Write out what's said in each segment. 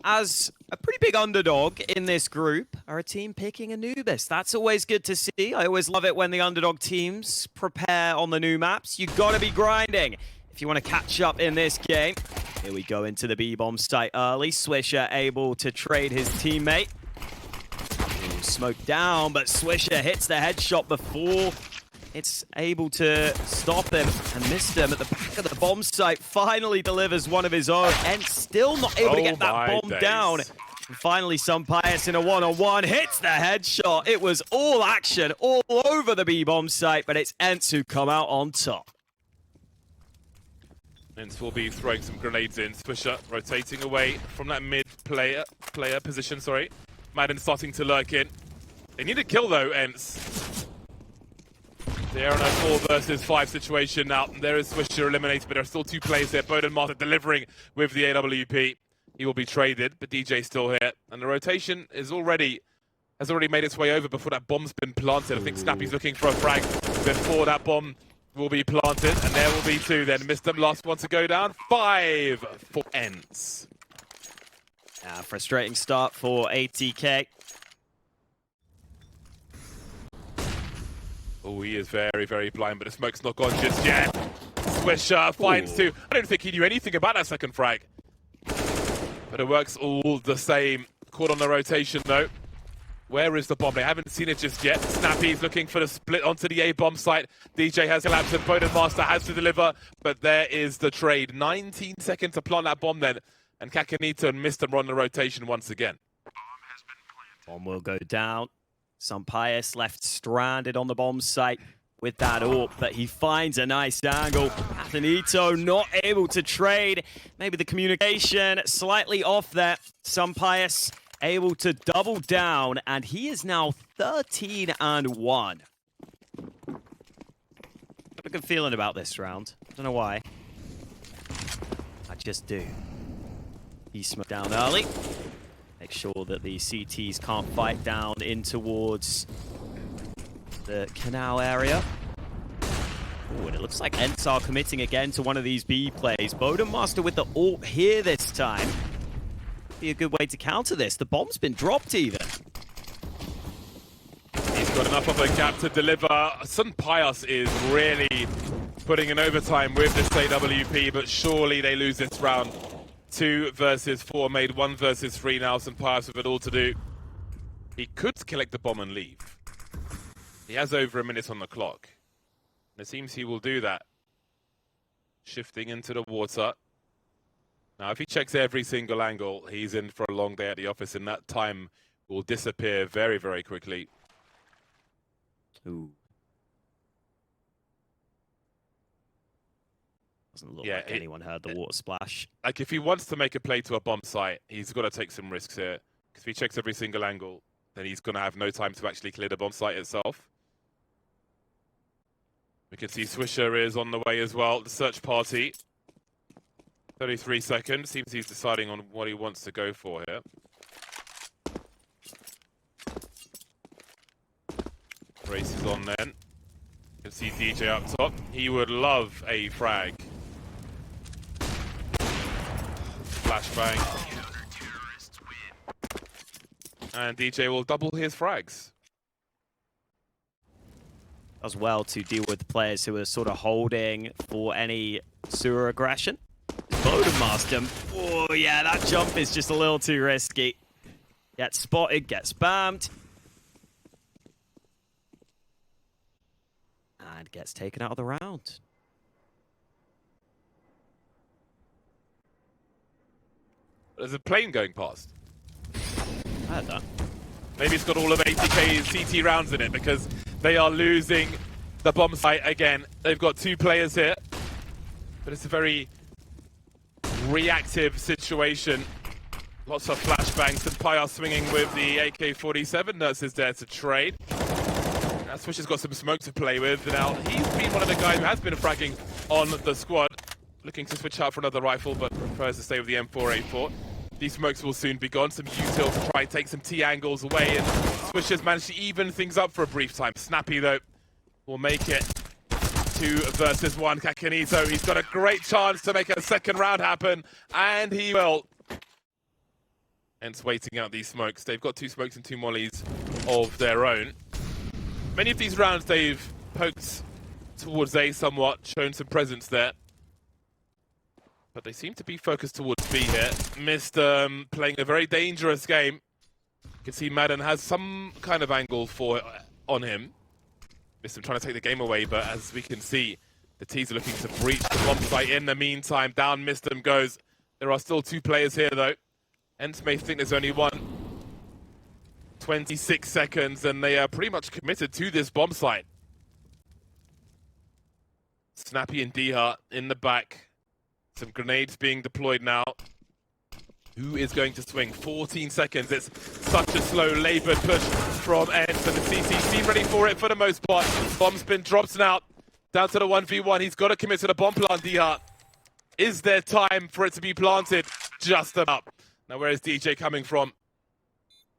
as a pretty big underdog in this group, are a team picking Anubis. That's always good to see. I always love it when the underdog teams prepare on the new maps. You gotta be grinding if you want to catch up in this game. Here we go into the B-bomb site early. Swisher able to trade his teammate. Ooh, smoke down, but Swisher hits the headshot before it's able to stop him, and missed him at the back of the bomb site. Finally delivers one of his own, and still not able to get that bomb down. And finally, SunPayus in a one-on-one hits the headshot. It was all action all over the B-bomb site, but it's ENCE who come out on top. ENCE will be throwing some grenades in. Swisher rotating away from that mid player position, sorry. Madden starting to lurk in. They need a kill though, ENCE. They're in a 4 versus 5 situation now. There is Swisher eliminated, but there are still 2 players there. bodenmaster delivering with the AWP. He will be traded, but DJ's still here. And the rotation has already made its way over before that bomb's been planted. I think Snappi's looking for a frag before that bomb will be planted. And there will be 2 then. Missed them, last one to go down. 5 for ENCE. Frustrating start for ATK. Oh, he is very, very blind, but the smoke's not gone just yet. Swisher finds 2. I don't think he knew anything about that second frag. But it works all the same. Caught on the rotation, though. Where is the bomb? They haven't seen it just yet. Snappi's looking for the split onto the A-bomb site. DJ has collapsed and bodenmaster has to deliver, but there is the trade. 19 seconds to plant that bomb then. And CacaNito and Mr. are on the rotation once again. Bomb will go down. SunPayus left stranded on the bomb site with that AWP, but he finds a nice angle. CacaNito not able to trade. Maybe the communication slightly off there. SunPayus able to double down, and he is now 13-1. Got a good feeling about this round. Don't know why. I just do. He smoked down early. Make sure that the CTs can't fight down in towards the canal area. Oh, and it looks like ENCE are committing again to one of these B plays. bodenmaster with the AWP here this time. Be a good way to counter this. The bomb's been dropped even. He's got enough of a gap to deliver. SunPayus is really putting in overtime with this AWP, but surely they lose this round. 2 versus 4 made 1 versus 3 now. SunPayus with it all to do. He could collect the bomb and leave. He has over a minute on the clock. And it seems he will do that. Shifting into the water. Now, if he checks every single angle, he's in for a long day at the office, and that time will disappear very, very quickly. Ooh. Doesn't look like anyone heard the water splash. Like, if he wants to make a play to a bomb site, he's got to take some risks here. Because if he checks every single angle, then he's going to have no time to actually clear the bomb site itself. We can see Swisher is on the way as well, the search party. 33 seconds. Seems he's deciding on what he wants to go for here. Race is on then. You can see DJ up top. He would love a frag. Flashbang. And DJ will double his frags. As well to deal with players who are sort of holding for any sewer aggression. bodenmaster. Oh yeah, that jump is just a little too risky. Gets spotted, gets spammed. And gets taken out of the round. There's a plane going past. I heard that. Maybe it's got all of ATK's CT rounds in it because they are losing the bomb site again. They've got 2 players here, but it's a very reactive situation. Lots of flashbangs. SunPayus swinging with the AK-47. NertZ is there to trade. Swisher's got some smoke to play with. Now, he's been one of the guys who has been fragging on the squad. Looking to switch out for another rifle, but prefers to stay with the M4A4. These smokes will soon be gone. Some util to try and take some T angles away, and Swisher's managed to even things up for a brief time. Snappi, though, will make it 2 versus 1. CacaNito, he's got a great chance to make a second round happen, and he will. ENCE waiting out these smokes. They've got 2 smokes and 2 mollies of their own. Many of these rounds they've poked towards A somewhat, shown some presence there. But they seem to be focused towards B here. Missed playing a very dangerous game. You can see Madden has some kind of angle on him. Missed him trying to take the game away, but as we can see, the T's are looking to breach the bomb site in the meantime. Down Missed goes. There are still 2 players here though. ENCE may think there's only one. 26 seconds and they are pretty much committed to this bomb site. Snappi and dycha in the back. Some grenades being deployed now. Who is going to swing? 14 seconds. It's such a slow, laboured push from ENCE, and the CT seem ready for it for the most part. Bomb spin drops now. Down to the 1v1. He's got to commit to the bomb plant, dycha. Is there time for it to be planted? Just about. Now, where is DJ coming from?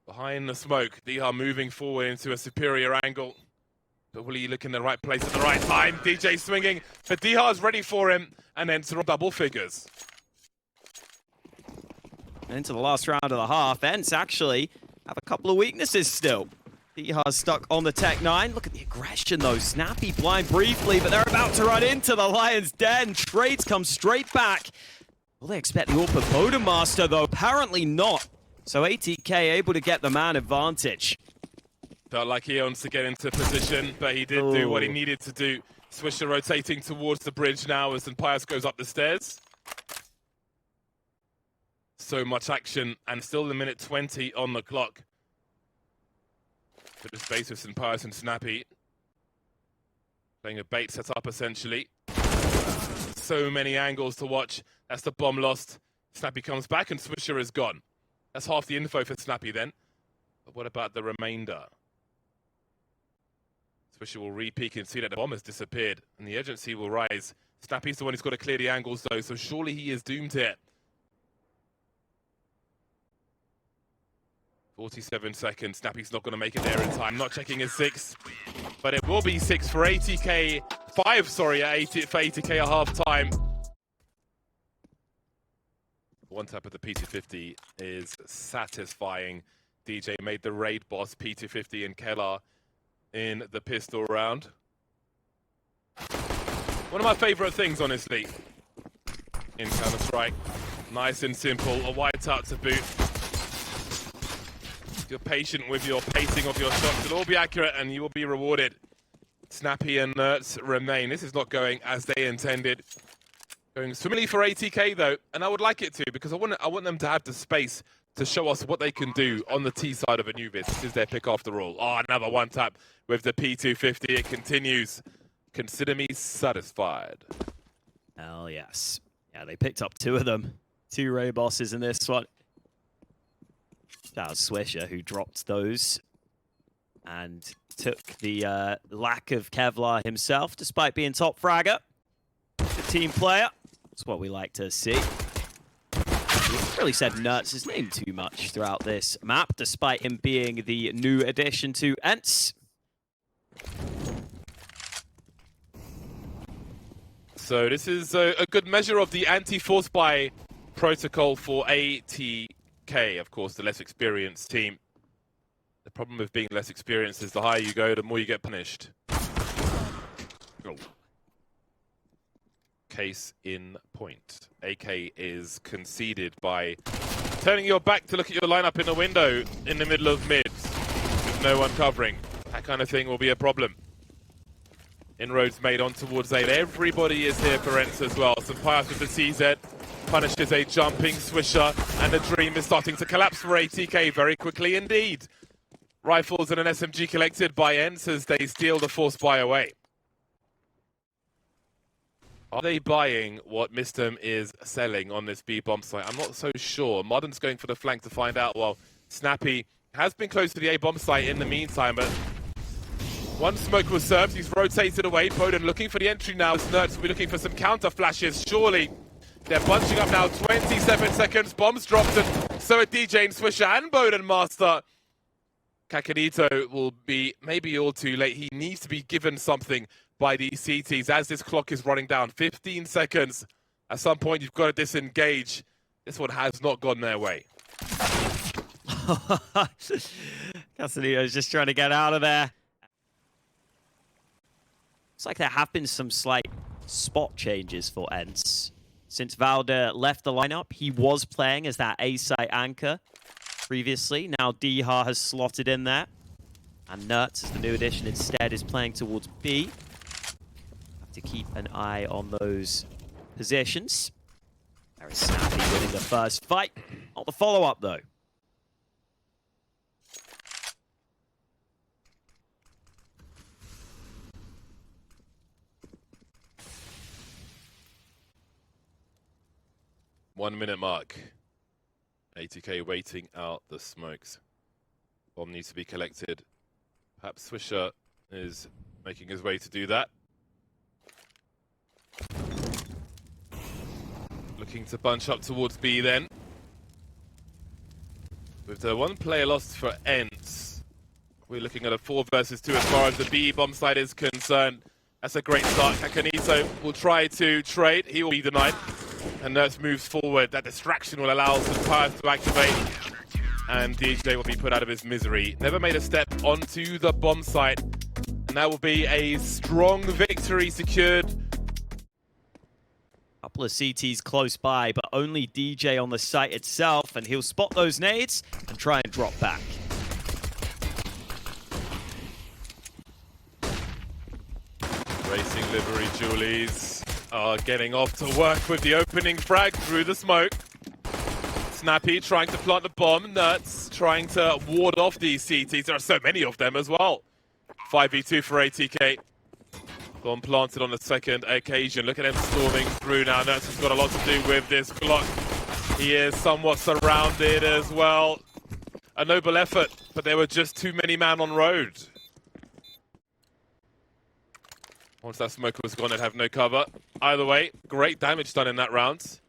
Behind the smoke. dycha moving forward into a superior angle. But will he look in the right place at the right time? DJ swinging, but dycha is ready for him, and then to double figures. Into the last round of the half, ENCE actually have a couple of weaknesses still. dycha stuck on the Tech 9. Look at the aggression though. Snappi blind briefly, but they're about to run into the Lion's Den. Trades come straight back. Will they expect the AWP of Bodemaster though? Apparently not. So ATK able to get the man advantage. Felt like he wants to get into position, but he did do what he needed to do. Swisher rotating towards the bridge now as SunPayus goes up the stairs. So much action, and still the minute 20 on the clock. Bit of space with SunPayus and Snappi. Playing a bait setup, essentially. So many angles to watch. That's the bomb lost. Snappi comes back, and Swisher is gone. That's half the info for Snappi then. But what about the remainder? Swisher will re-peek and see that the bomb has disappeared, and the urgency will rise. Snappi's the one who's got to clear the angles, though, so surely he is doomed here. 47 seconds. Snappi's not going to make it there in time. Not checking his 6, but it will be 6 for ATK. 5, sorry, for ATK at half time. One tap of the P250 is satisfying. DJ made the raid boss P250 and Keller in the pistol round. One of my favorite things, honestly, in Counter-Strike. Nice and simple, a white out to boot. If you're patient with your pacing of your shots, it'll all be accurate and you will be rewarded. Snappi and NertZ remain. This is not going as they intended. Going swimmingly for ATK though, and I would like it to, because I want them to have the space to show us what they can do on the T side of Anubis. This is their pick after all. Oh, another one tap with the P250. It continues. Consider me satisfied. Hell yes. Yeah, they picked up 2 of them. 2 raid bosses in this one. That was Swisher who dropped those and took the lack of Kevlar himself, despite being top fragger. The team player. That's what we like to see. He's really said NertZ's name too much throughout this map, despite him being the new addition to ENCE. So this is a good measure of the anti-force buy protocol for ATK, of course, the less experienced team. The problem with being less experienced is the higher you go, the more you get punished. Oh. Case in point. AK is conceded by turning your back to look at your lineup in the window in the middle of mids with no one covering. That kind of thing will be a problem. Inroads made on towards A. Everybody is here for ENCE as well. SunPayus with the CZ punishes a jumping Swisher, and the dream is starting to collapse for ATK very quickly indeed. Rifles and an SMG collected by ENCE as they steal the force buy away. Are they buying what Mistem is selling on this B bomb site? I'm not so sure. Modern's going for the flank to find out, while Snappi has been close to the A bomb site in the meantime, but one smoke was served. He's rotated away. Boden looking for the entry now. NertZ will be looking for some counter flashes. Surely they're bunching up now. 27 seconds. Bombs dropped, and so are DJ and Swisher and Bodemaster. CacaNito will be maybe all too late. He needs to be given something by these CTs as this clock is running down. 15 seconds. At some point, you've got to disengage. This one has not gone their way. CacaNito's just trying to get out of there. Looks like there have been some slight spot changes for ENCE. Since Valder left the lineup, he was playing as that A-site anchor previously. Now dycha has slotted in there. And NertZ, as the new addition, instead is playing towards B. Have to keep an eye on those positions. There is Snappi winning the first fight. Not the follow-up, though. One-minute mark. ATK waiting out the smokes. Bomb needs to be collected. Perhaps Swisher is making his way to do that. Looking to bunch up towards B then. With the one player lost for ENCE, we're looking at a 4 versus 2 as far as the B bomb side is concerned. That's a great start. CacaNito will try to trade. He will be denied. And NertZ moves forward. That distraction will allow SunPayus to activate. And DJ will be put out of his misery. Never made a step onto the bomb site. And that will be a strong victory secured. Couple of CTs close by, but only DJ on the site itself. And he'll spot those nades and try and drop back. Racing Livery Julies are getting off to work with the opening frag through the smoke. Snappi trying to plant the bomb. NertZ trying to ward off these CTs. There are so many of them as well. 5v2 for ATK. Bomb planted on the second occasion. Look at him storming through now. NertZ has got a lot to do with this block. He is somewhat surrounded as well. A noble effort, but there were just too many men on road. Once that smoker was gone, they'd have no cover. Either way, great damage done in that round.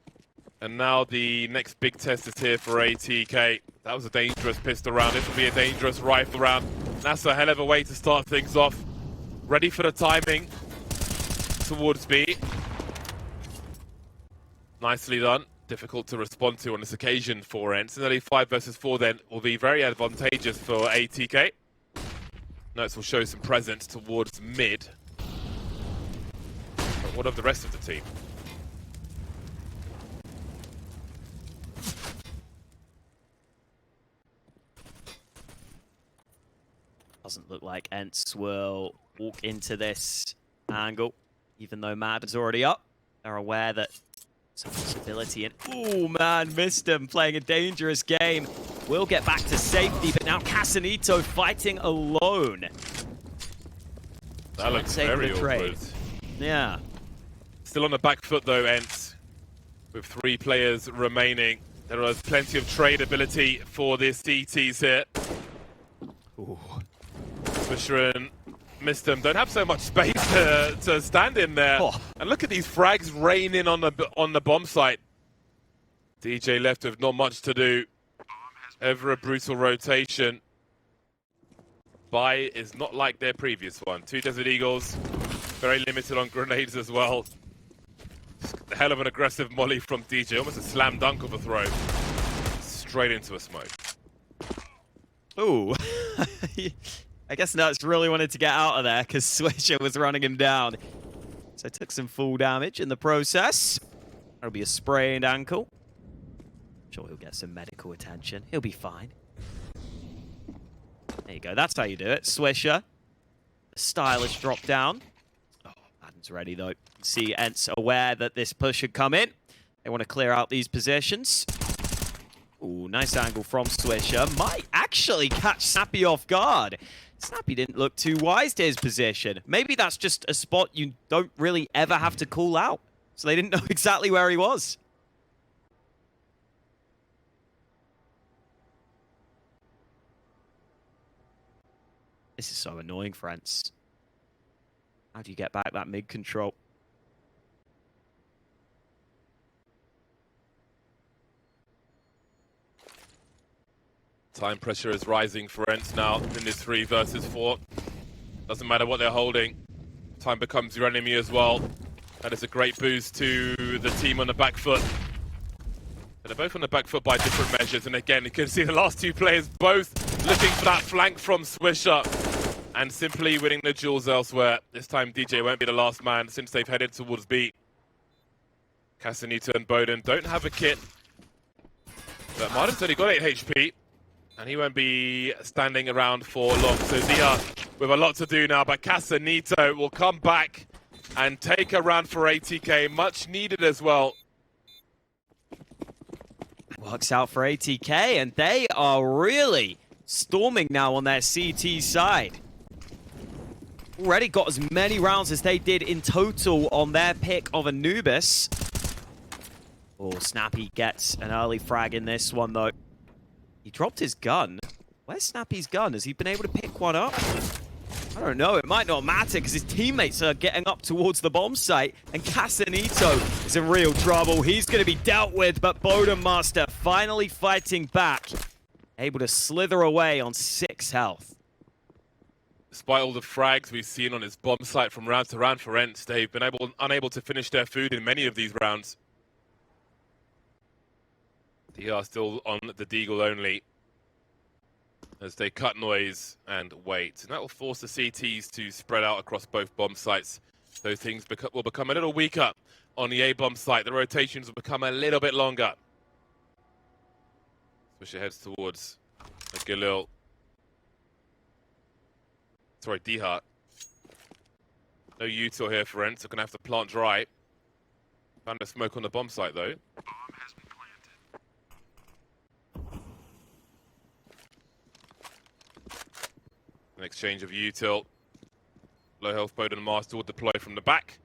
And now the next big test is here for ATK. That was a dangerous pistol round. This will be a dangerous rifle round. That's a hell of a way to start things off. Ready for the timing towards B. Nicely done. Difficult to respond to on this occasion for ENCE. Nearly 5 versus 4 then will be very advantageous for ATK. NertZ will show some presence towards mid. But what of the rest of the team? Doesn't look like ENCE will walk into this angle, even though Mad is already up. They're aware that some possibility, and oh man, missed him, playing a dangerous game. Will get back to safety, but now CacaNito fighting alone. That looks very awkward. Yeah. Still on the back foot though, ENCE, with 3 players remaining. There is plenty of trade ability for the CTs here. Ooh. Swisher missed them. Don't have so much space to stand in there. Oh. And look at these frags raining on the bomb site. DJ left with not much to do. Ever a brutal rotation. Buy is not like their previous one. 2 Desert Eagles, very limited on grenades as well. A hell of an aggressive molly from DJ, almost a slam dunk of a throw. Straight into a smoke. Ooh. I guess NertZ really wanted to get out of there because Swisher was running him down. So took some full damage in the process. That'll be a sprained ankle. Sure, he'll get some medical attention. He'll be fine. There you go. That's how you do it. Swisher. The stylish drop down. Oh, Madden's ready, though. See ENCE aware that this push should come in. They want to clear out these positions. Ooh, nice angle from Swisher. Might actually catch Snappi off guard. Snappi didn't look too wise to his position. Maybe that's just a spot you don't really ever have to call out. So they didn't know exactly where he was. This is so annoying for ENCE. How do you get back that mid control? Time pressure is rising for ENCE now in this 3 versus 4. Doesn't matter what they're holding. Time becomes your enemy as well. That is a great boost to the team on the back foot. They're both on the back foot by different measures, and again, you can see the last two players both looking for that flank from Swisher and simply winning the duels elsewhere. This time, DJ won't be the last man since they've headed towards B. CacaNito and Bowden don't have a kit, but Martin's only got 8 HP, and he won't be standing around for long. So dycha with a lot to do now, but CacaNito will come back and take a round for ATK, much needed as well. Works out for ATK, and they are really storming now on their CT side. Already got as many rounds as they did in total on their pick of Anubis. Oh, Snappi gets an early frag in this one, though. He dropped his gun. Where's Snappi's gun? Has he been able to pick one up? I don't know. It might not matter because his teammates are getting up towards the bomb site, and CacaNito is in real trouble. He's going to be dealt with, but Master finally fighting back, able to slither away on 6 health. Despite all the frags we've seen on his bomb site from round to round for ENCE, they've been unable to finish their food in many of these rounds. They are still on the deagle only as they cut noise and wait. And that will force the CTs to spread out across both bomb sites. So things will become a little weaker on the A bomb site. The rotations will become a little bit longer. Swisher heads towards Galil. Sorry, dycha. No util here for ENCE. They're going to have to plant dry. Found a smoke on the bomb site, though. An exchange of util. Low health Bowden Master will deploy from the back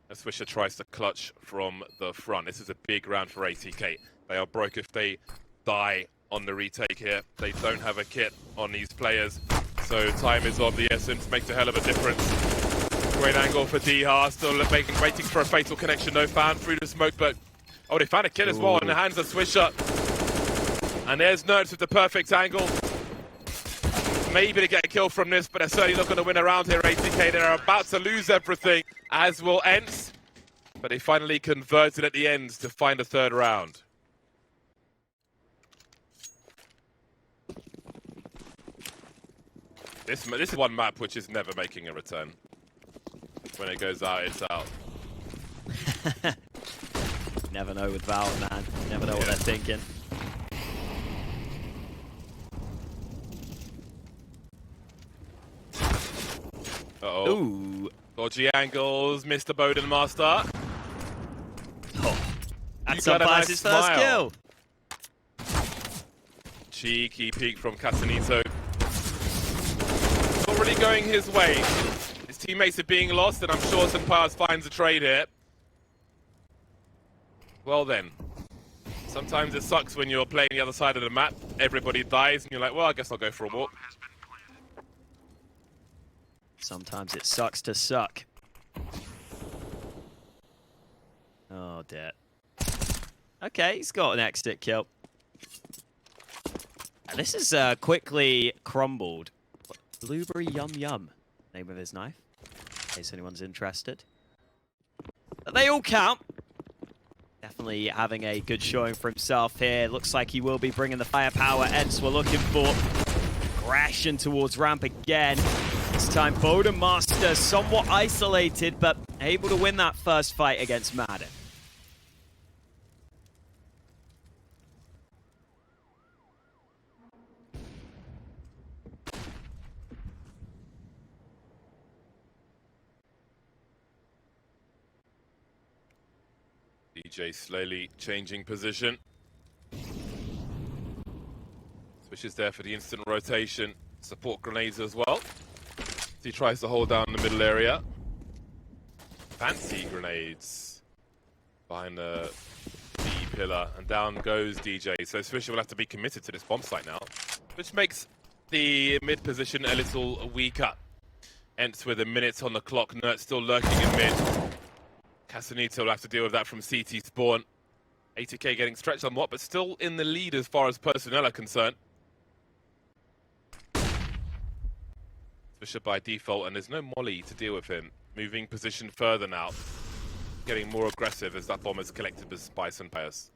as Swisher tries to clutch from the front. This is a big round for ATK. They are broke if they die on the retake here. They don't have a kit on these players, so time is of the essence. Makes a hell of a difference. Great angle for dycha. Still waiting for a fatal connection. No found through the smoke, but oh, they found a kill as well in the hands of Swisher. And there's NertZ with the perfect angle. Maybe to get a kill from this, but they're certainly not going to win around here, ATK. They're about to lose everything, as will ENCE. But they finally converted at the end to find a third round. This is one map which is never making a return. When it goes out, it's out. Never know with Valve, man. Never know what they're thinking. Uh-oh. Ooh. Dodgy angles, Mr. Bowden Master. Oh, that's SunPayus' first kill. Cheeky peek from CacaNito. Not really going his way. His teammates are being lost, and I'm sure SunPayus finds a trade here. Well then. Sometimes it sucks when you're playing the other side of the map. Everybody dies, and you're like, well, I guess I'll go for a walk. Sometimes it sucks to suck. Oh, dear. Okay, he's got an exit kill. And this is quickly crumbled. Blueberry Yum Yum, name of his knife, in case anyone's interested. But they all count. Definitely having a good showing for himself here. Looks like he will be bringing the firepower ENCE we're looking for. Crashing towards ramp again. This time Bowden Master somewhat isolated, but able to win that first fight against Madden. DJ slowly changing position. Swisher's there for the instant rotation. Support grenades as well. He tries to hold down the middle area. Fancy grenades behind the B pillar, and down goes DJ. So Swisher will have to be committed to this bomb site now, which makes the mid position a little weaker. ENCE with a minute on the clock. NertZ still lurking in mid. CacaNito will have to deal with that from CT spawn. ATK getting stretched somewhat, but still in the lead as far as personnel are concerned. Swisher by default, and there's no molly to deal with him. Moving position further now. Getting more aggressive as that bomb is collected by SunPayus.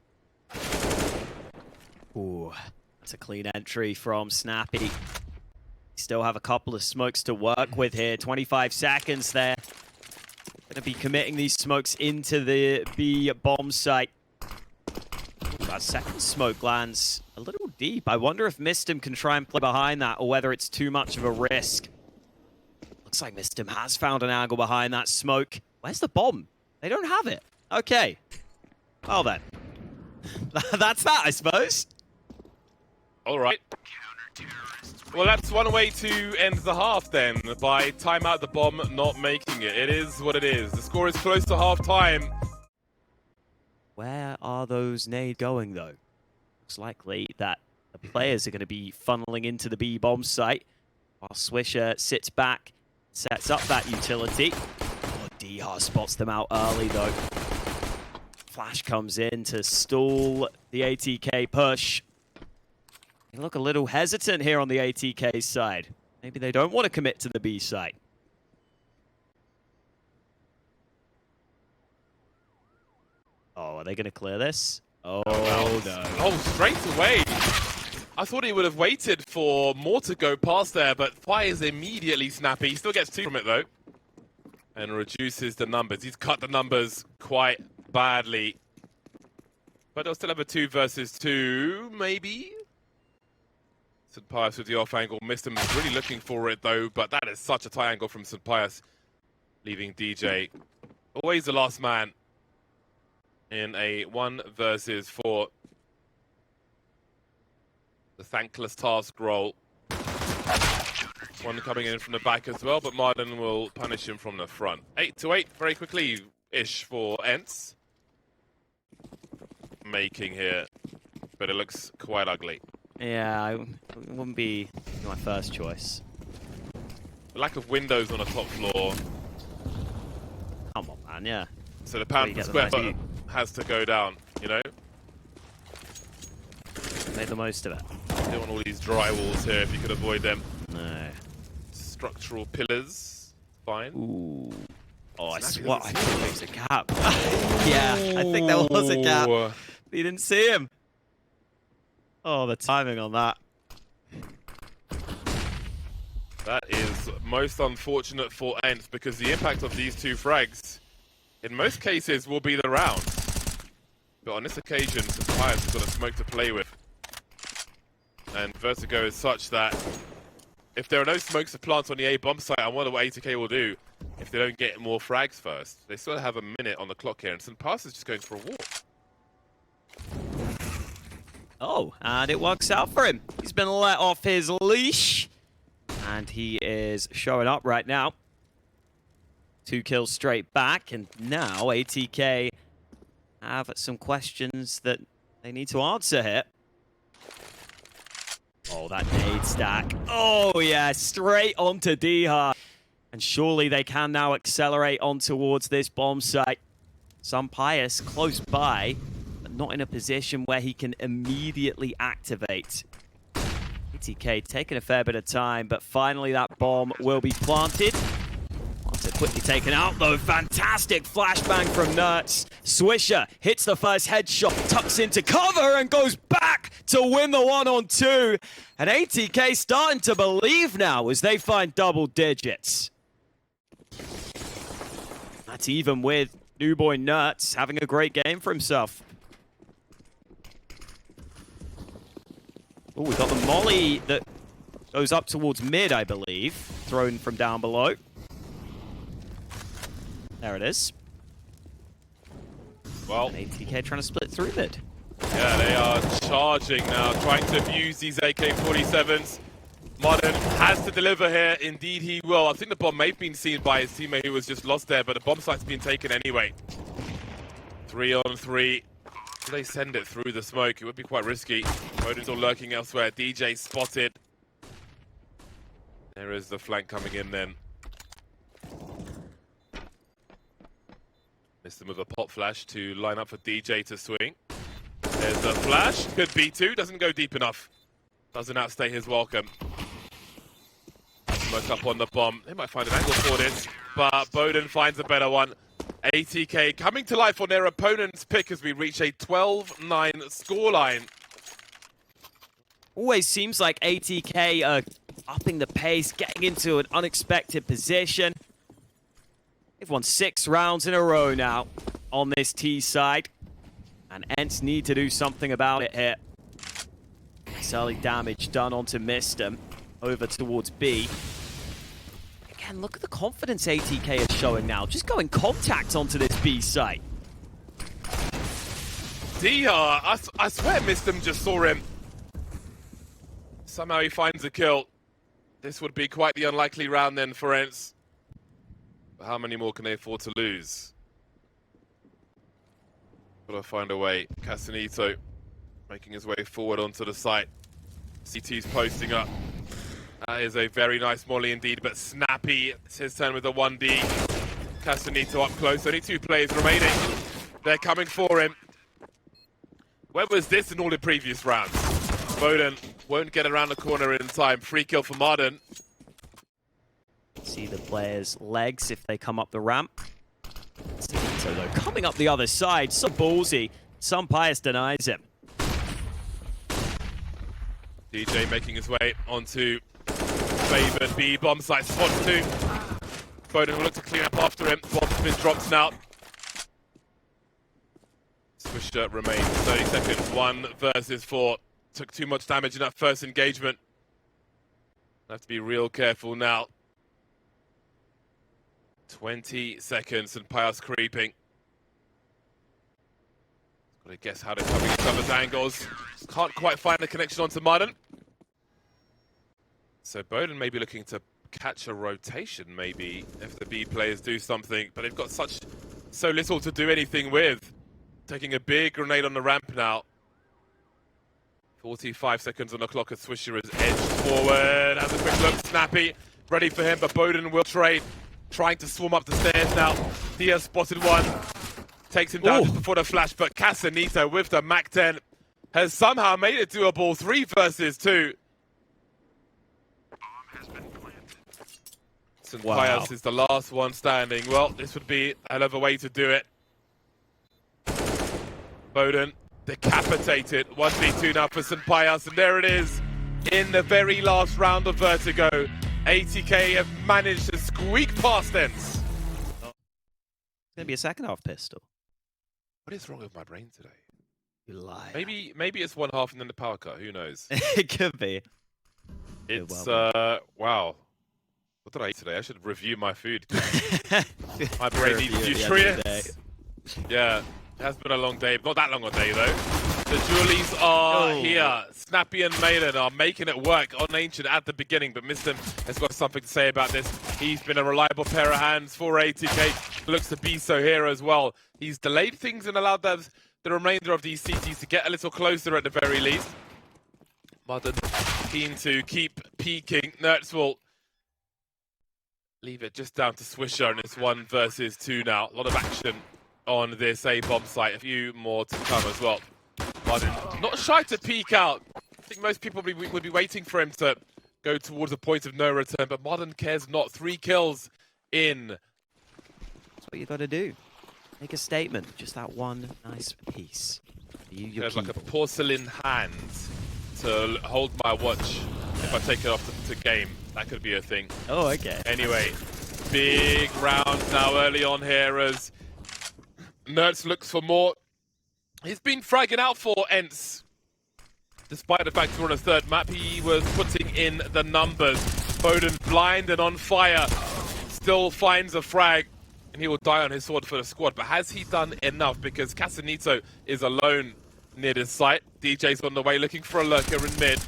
Ooh, that's a clean entry from Snappi. Still have a couple of smokes to work with here. 25 seconds there. Gonna be committing these smokes into the B bomb site. Ooh, that second smoke lands a little deep. I wonder if Mistim can try and play behind that or whether it's too much of a risk. Looks like Mistim has found an angle behind that smoke. Where's the bomb? They don't have it. Okay. Well then. That's that, I suppose. All right. Well, that's one way to end the half then, by time out the bomb not making it. It is what it is. The score is close to half-time. Where are those nades going, though? Looks likely that the players are going to be funneling into the B bomb site, while Swisher sits back, sets up that utility. Oh, dycha spots them out early, though. Flash comes in to stall the ATK push. They look a little hesitant here on the ATK side. Maybe they don't want to commit to the B site. Oh, are they going to clear this? Oh, no. Oh, straight away. I thought he would have waited for more to go past there, but fires immediately Snappi. He still gets 2 from it, though. And reduces the numbers. He's cut the numbers quite badly. But they'll still have a 2 versus 2, maybe? SunPayus with the off angle. Missed him. Really looking for it, though. But that is such a tight angle from SunPayus. Leaving DJ. Always the last man. In a 1 versus 4. The thankless task roll. One coming in from the back as well, but Martin will punish him from the front. 8-8, very quickly-ish for ENCE. Making here, but it looks quite ugly. Yeah, it wouldn't be my first choice. The lack of windows on the top floor. Come on, man, yeah. So the pound per square foot has to go down, you know? Make the most of it. You don't want all these dry walls here if you could avoid them. No. Structural pillars, fine. Ooh. Oh, I think there was a gap. Yeah, I think there was a gap. You didn't see him. Oh, the timing on that. That is most unfortunate for ENCE because the impact of these 2 frags, in most cases, will be the round. But on this occasion, SunPayus has got a smoke to play with. And Vertigo is such that if there are no smokes to plant on the A bomb site, I wonder what ATK will do if they don't get more frags first. They still have a minute on the clock here, and SunPayus is just going for a walk. Oh, and it works out for him. He's been let off his leash, and he is showing up right now. 2 kills straight back, and now ATK have some questions that they need to answer here. Oh, that nade stack. Oh, yeah, straight onto dycha. And surely they can now accelerate on towards this bomb site. SunPayus close by, but not in a position where he can immediately activate. ATK taking a fair bit of time, but finally that bomb will be planted. Once quickly taken out, though. Fantastic flashbang from NertZ. Swisher hits the first headshot, tucks into cover, and goes back to win the 1-on-2. And ATK starting to believe now as they find double digits. That's even with new boy NertZ having a great game for himself. Oh, we got the molly that goes up towards mid, I believe. Thrown from down below. There it is. Well, and ATK trying to split through mid. Yeah, they are charging now, trying to abuse these AK-47s. Martin has to deliver here. Indeed, he will. I think the bomb may have been seen by his teammate who was just lost there, but the bomb site's been taken anyway. 3-on-3. Should they send it through the smoke? It would be quite risky. Odin's all lurking elsewhere. DJ spotted. There is the flank coming in then. Missed him with a pop flash to line up for DJ to swing. There's a flash. Could be 2. Doesn't go deep enough. Doesn't outstay his welcome. Smoke up on the bomb. They might find an angle for this, but Bowden finds a better one. ATK coming to life on their opponent's pick as we reach a 12-9 scoreline. Always seems like ATK are upping the pace, getting into an unexpected position. They've won 6 rounds in a row now on this T side. And ENCE need to do something about it here. Nice early damage done onto Mistem. Over towards B. Again, look at the confidence ATK is showing now. Just going contact onto this B site. dycha, I swear Mistem just saw him. Somehow he finds a kill. This would be quite the unlikely round then for ENCE. But how many more can they afford to lose? Gotta find a way. CacaNito making his way forward onto the site. CT's posting up. That is a very nice molly indeed, but Snappi, it's his turn with the 1D. CacaNito up close, only 2 players remaining. They're coming for him. Where was this in all the previous rounds? Bowden won't get around the corner in time. Free kill for Marden. See the players' legs if they come up the ramp. So though, coming up the other side, so ballsy. SunPayus denies him. DJ making his way onto favored B bomb site spot 2. Bowden will look to clean up after him. Bomb's been dropped now. Swisher remains 30 seconds. 1 versus 4. Took too much damage in that first engagement. Have to be real careful now. 20 seconds and SunPayus creeping. Gotta guess how they're coming each other's angles. Can't quite find the connection onto Marden. So Bowden may be looking to catch a rotation, maybe, if the B players do something, but they've got so little to do anything with. Taking a big grenade on the ramp now. 45 seconds on the clock as Swisher is edged forward. Has a quick look, Snappi ready for him, but Bowden will trade. Trying to swarm up the stairs now. dycha spotted one. Takes him down just before the flash, but CacaNito with the MAC-10 has somehow made it doable. 3 versus 2. SunPayus is the last one standing. Well, this would be a hell of a way to do it. Bowden decapitated. 1v2 now for SunPayus, and there it is. In the very last round of Vertigo, ATK have managed to squeak past ENCE. It's going to be a second half pistol. What is wrong with my brain today? You lie. Maybe it's 1 half and then the power cut. Who knows? It could be. It's wow. What did I eat today? I should review my food. My brain needs nutrients. Yeah, it has been a long day. Not that long a day though. The Julies are here. Snappi and Maiden are making it work on Ancient at the beginning, but Mistem has got something to say about this. He's been a reliable pair of hands for ATK. Looks to be so here as well. He's delayed things and allowed the remainder of these CTs to get a little closer at the very least. Marden keen to keep peeking. NertZ will leave it just down to Swisher, and it's 1 versus 2 now. A lot of action on this A-bomb site. A few more to come as well. Marden not shy to peek out. I think most people would be waiting for him to go towards a point of no return, but Marden cares not. 3 kills in. That's what you got to do. Make a statement. Just that one nice piece. There's like a porcelain hand to hold my watch if I take it off the game. That could be a thing. Oh, okay. Anyway, big round now early on here as NertZ looks for more. He's been fragging out for ENCE. Despite the fact we're on a 3rd map, he was putting in the numbers. Bowden blind and on fire. Still finds a frag, and he will die on his sword for the squad. But has he done enough? Because CacaNito is alone near this site. DJ's on the way looking for a lurker in mid.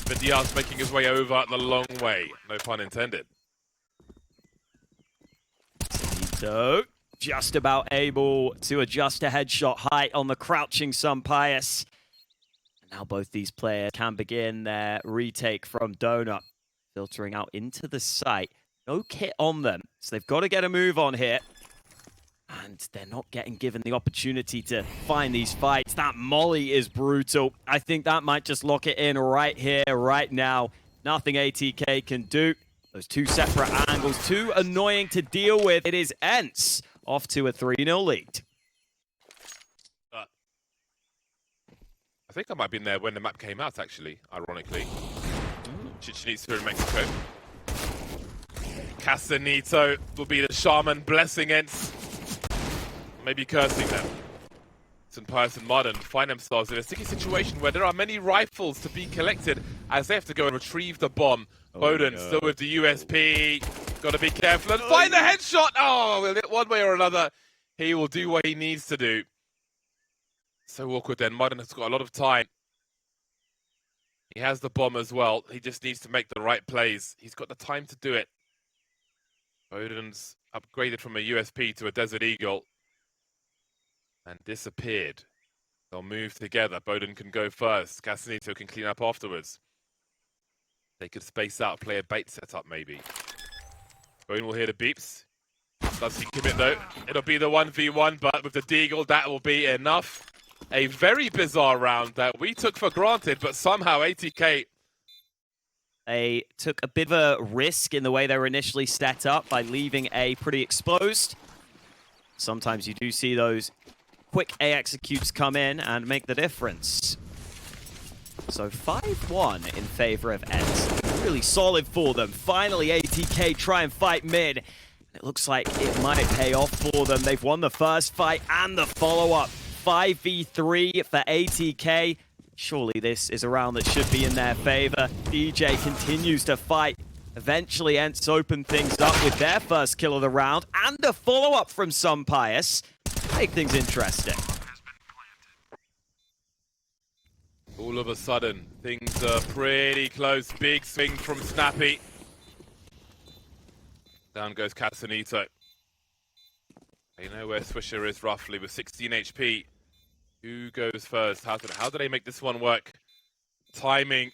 But dycha's making his way over the long way. No pun intended. CacaNito just about able to adjust a headshot height on the crouching SunPayus. Now both these players can begin their retake from Donut. Filtering out into the site. No kit on them, so they've got to get a move on here. And they're not getting given the opportunity to find these fights. That molly is brutal. I think that might just lock it in right here, right now. Nothing ATK can do. Those 2 separate angles, too annoying to deal with. It is ENCE off to a 3-0 lead. I think I might have been there when the map came out, actually, ironically. Chichen Itza in Mexico. CacaNito will be the shaman blessing ENCE. Maybe cursing them. SunPayus and Modern find themselves in a sticky situation where there are many rifles to be collected as they have to go and retrieve the bomb. Bowden still with the USP. Got to be careful and find the headshot. Oh, one way or another, he will do what he needs to do. So awkward then. Modern has got a lot of time. He has the bomb as well. He just needs to make the right plays. He's got the time to do it. Bowden's upgraded from a USP to a Desert Eagle and disappeared. They'll move together. Bowden can go first. CacaNito can clean up afterwards. They could space out, play a bait setup maybe. Bowden will hear the beeps. Does he commit though? It'll be the 1v1, but with the Deagle, that will be enough. A very bizarre round that we took for granted, but somehow ATK... They took a bit of a risk in the way they were initially set up by leaving A pretty exposed. Sometimes you do see those quick A executes come in and make the difference. So 5-1 in favor of ENCE. Really solid for them. Finally, ATK try and fight mid. It looks like it might pay off for them. They've won the first fight and the follow-up. 5v3 for ATK. Surely this is a round that should be in their favor. DJ continues to fight. Eventually, ENCE open things up with their first kill of the round and a follow-up from SunPayus. Make things interesting. All of a sudden, things are pretty close. Big swing from Snappi. Down goes CacaNito. They know where Swisher is roughly with 16 HP. Who goes first? How do they make this one work? Timing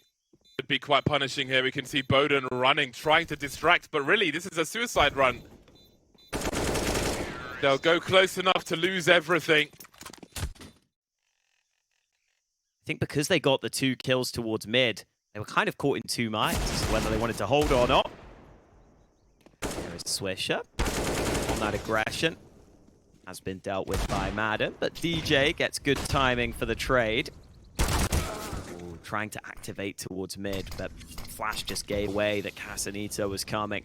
would be quite punishing here. We can see Bowden running, trying to distract, but really, this is a suicide run. They'll go close enough to lose everything. I think because they got the 2 kills towards mid, they were kind of caught in 2 minds as to whether they wanted to hold or not. There is Swisher on that aggression. Has been dealt with by Madden, but DJ gets good timing for the trade. Ooh, trying to activate towards mid, but Flash just gave away that CacaNito was coming.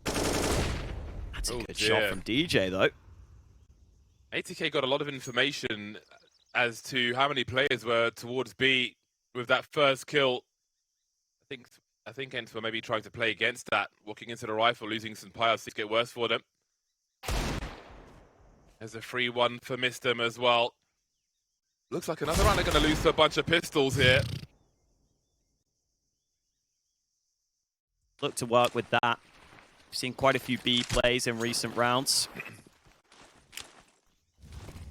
That's a good shot from DJ, though. ATK got a lot of information as to how many players were towards B with that first kill. I think ENCE were maybe trying to play against that, walking into the rifle, losing SunPayus to get worse for them. There's a free one for Mistem as well. Looks like another round they're going to lose to a bunch of pistols here. Look to work with that. We've seen quite a few B plays in recent rounds.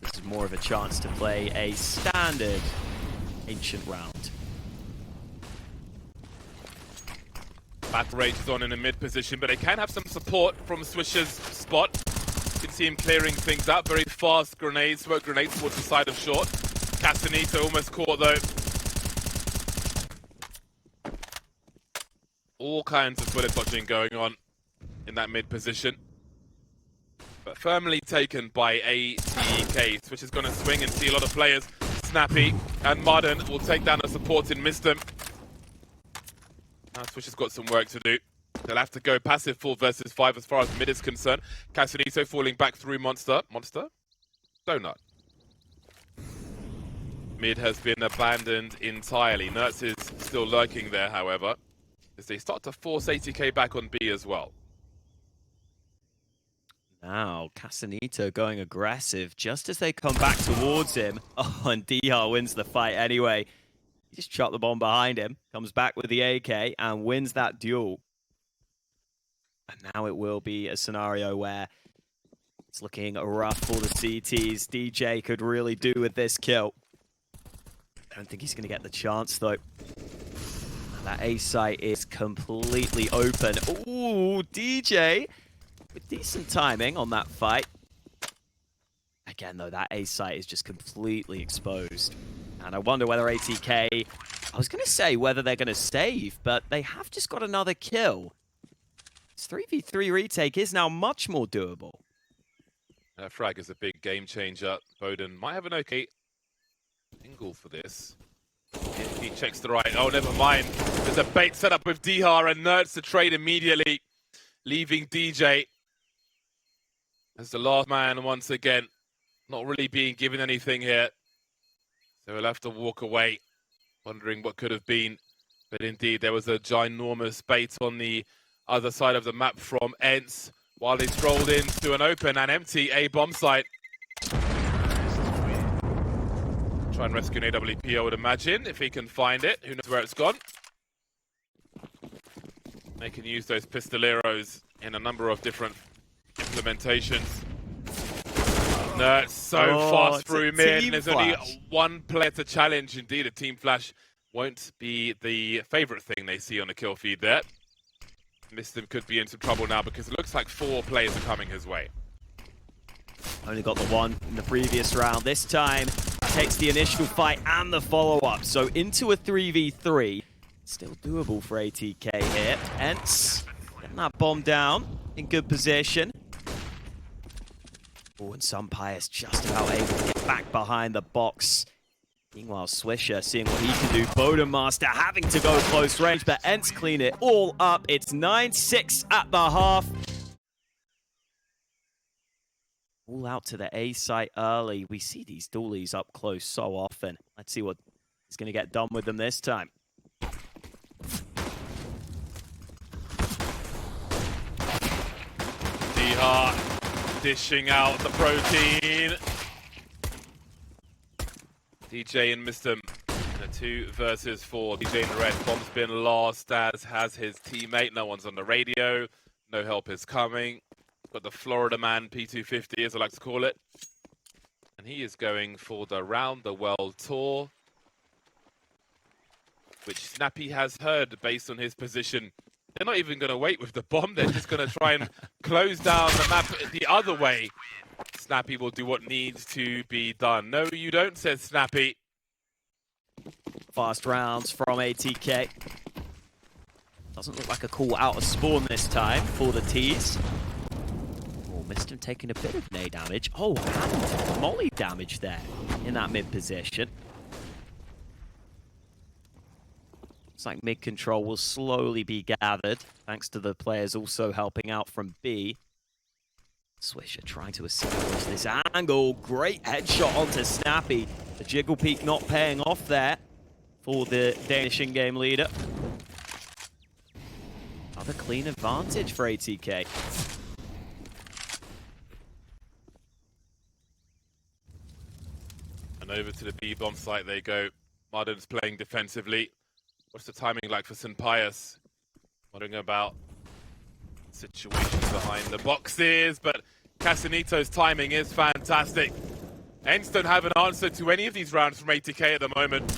This is more of a chance to play a standard ancient round. Battle Rage is on in a mid position, but they can have some support from Swisher's spot. You can see him clearing things up. Very fast grenades, smoke grenades towards the side of short. CacaNito almost caught though. All kinds of bullet dodging going on in that mid position. But firmly taken by ATK, which is going to swing and see a lot of players. Snappi and Modern will take down the support in Mistem. Now Swisher's got some work to do. They'll have to go passive 4 versus 5 as far as mid is concerned. CacaNito falling back through Monster. Monster? Donut. Mid has been abandoned entirely. NertZ is still lurking there, however, as they start to force ATK back on B as well. Now, CacaNito going aggressive just as they come back towards him. Oh, and dycha wins the fight anyway. He just shot the bomb behind him, comes back with the AK, and wins that duel. And now it will be a scenario where it's looking rough for the CTs. DJ could really do with this kill. I don't think he's going to get the chance, though. That A site is completely open. Ooh, DJ with decent timing on that fight. Again, though, that A site is just completely exposed. And I wonder whether ATK... I was going to say whether they're going to save, but they have just got another kill. This 3v3 retake is now much more doable. Frag is a big game changer. Bowden might have an okay angle for this. He checks the right. Oh, never mind. There's a bait set up with dycha and NertZ to trade immediately, leaving DJ as the last man once again. Not really being given anything here. So he'll have to walk away, wondering what could have been. But indeed, there was a ginormous bait on the other side of the map from ENCE while he strolled into an open and empty A bomb site. Try and rescue an AWP, I would imagine, if he can find it. Who knows where it's gone? They can use those pistoleros in a number of different implementations. NertZ so fast through mid. There's only one player to challenge. Indeed, a team flash won't be the favorite thing they see on the kill feed there. Mistim could be in some trouble now because it looks like 4 players are coming his way. Only got the one in the previous round. This time, takes the initial fight and the follow-up. So into a 3v3. Still doable for ATK here. ENCE getting that bomb down in good position. Oh, and SunPayus just about able to get back behind the box. Meanwhile, Swisher seeing what he can do. Bodemaster having to go close range, but ENCE clean it all up. It's 9-6 at the half. All out to the A site early. We see these dualies up close so often. Let's see what he's going to get done with them this time. dycha dishing out the protein. DJ and Mistim in a 2 versus 4. DJ in the red. Bomb's been lost, as has his teammate. No one's on the radio. No help is coming. Got the Florida man, P250 as I like to call it. And he is going for the Round the World tour, which Snappi has heard based on his position. They're not even going to wait with the bomb. They're just going to try and close down the map the other way. Snappi will do what needs to be done. No, you don't, says Snappi. Fast rounds from ATK. Doesn't look like a call out of spawn this time for the T's. Oh, Mistim taking a bit of nade damage. Oh, and molly damage there in that mid position. Looks like mid control will slowly be gathered, thanks to the players also helping out from B. Swisher trying to establish this angle. Great headshot onto Snappi. The jiggle peek not paying off there for the Danish in-game leader. Another clean advantage for ATK. And over to the B bomb site they go. Marden's playing defensively. What's the timing like for SunPayus? Wondering about situations behind the boxes, but CacaNito's timing is fantastic. ENCE don't have an answer to any of these rounds from ATK at the moment.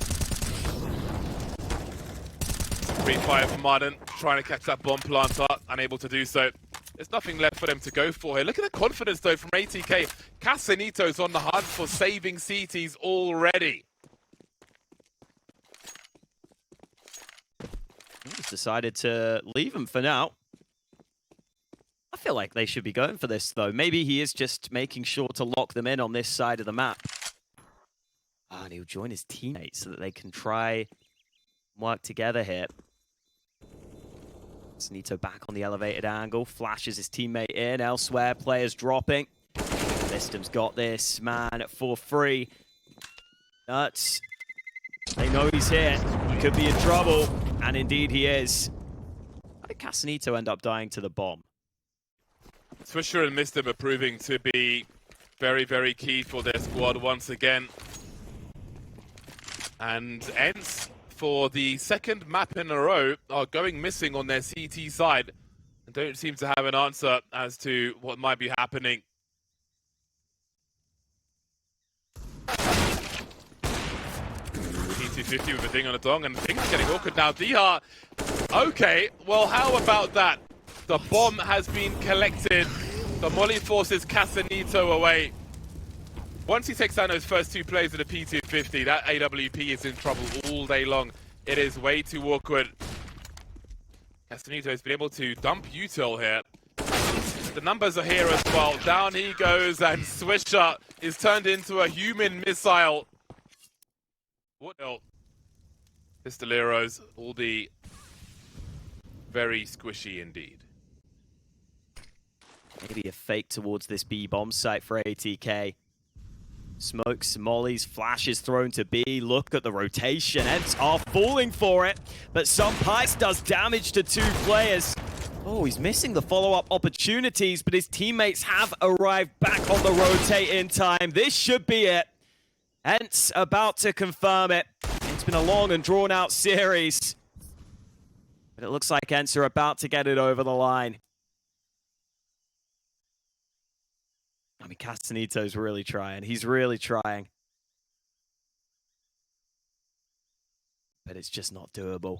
Free fire from Marden, trying to catch that bomb planter, unable to do so. There's nothing left for them to go for here. Look at the confidence though from ATK. CacaNito's on the hunt for saving CTs already. He's decided to leave him for now. I feel like they should be going for this, though. Maybe he is just making sure to lock them in on this side of the map. And he'll join his teammates so that they can try and work together here. CacaNito back on the elevated angle. Flashes his teammate in. Elsewhere, players dropping. Mistim's got this man for free. NertZ. They know he's here. He could be in trouble. And indeed he is. How did CacaNito end up dying to the bomb? Swisher and Mistim are proving to be very, very key for their squad once again. And ENCE, for the second map in a row, are going missing on their CT side and don't seem to have an answer as to what might be happening. P250 with a ding on a dong, and things getting awkward now. dycha, okay, well, how about that? The bomb has been collected. The molly forces CacaNito away. Once he takes down those first 2 plays of the P250, that AWP is in trouble all day long. It is way too awkward. CacaNito has been able to dump util here. The numbers are here as well. Down he goes, and Swisher is turned into a human missile. What else? Pistoleros will be very squishy indeed. Maybe a fake towards this B bomb site for ATK. Smokes, mollies, flashes thrown to B. Look at the rotation. ENCE are falling for it, but SunPayus does damage to 2 players. Oh, he's missing the follow-up opportunities, but his teammates have arrived back on the rotate in time. This should be it. ENCE about to confirm it. It's been a long and drawn-out series, but it looks like ENCE are about to get it over the line. I mean, CacaNito's really trying. He's really trying. But it's just not doable.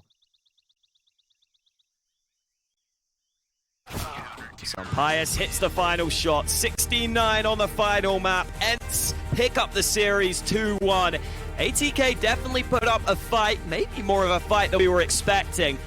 SunPayus hits the final shot. 16-9 on the final map. ENCE pick up the series 2-1. ATK definitely put up a fight. Maybe more of a fight than we were expecting.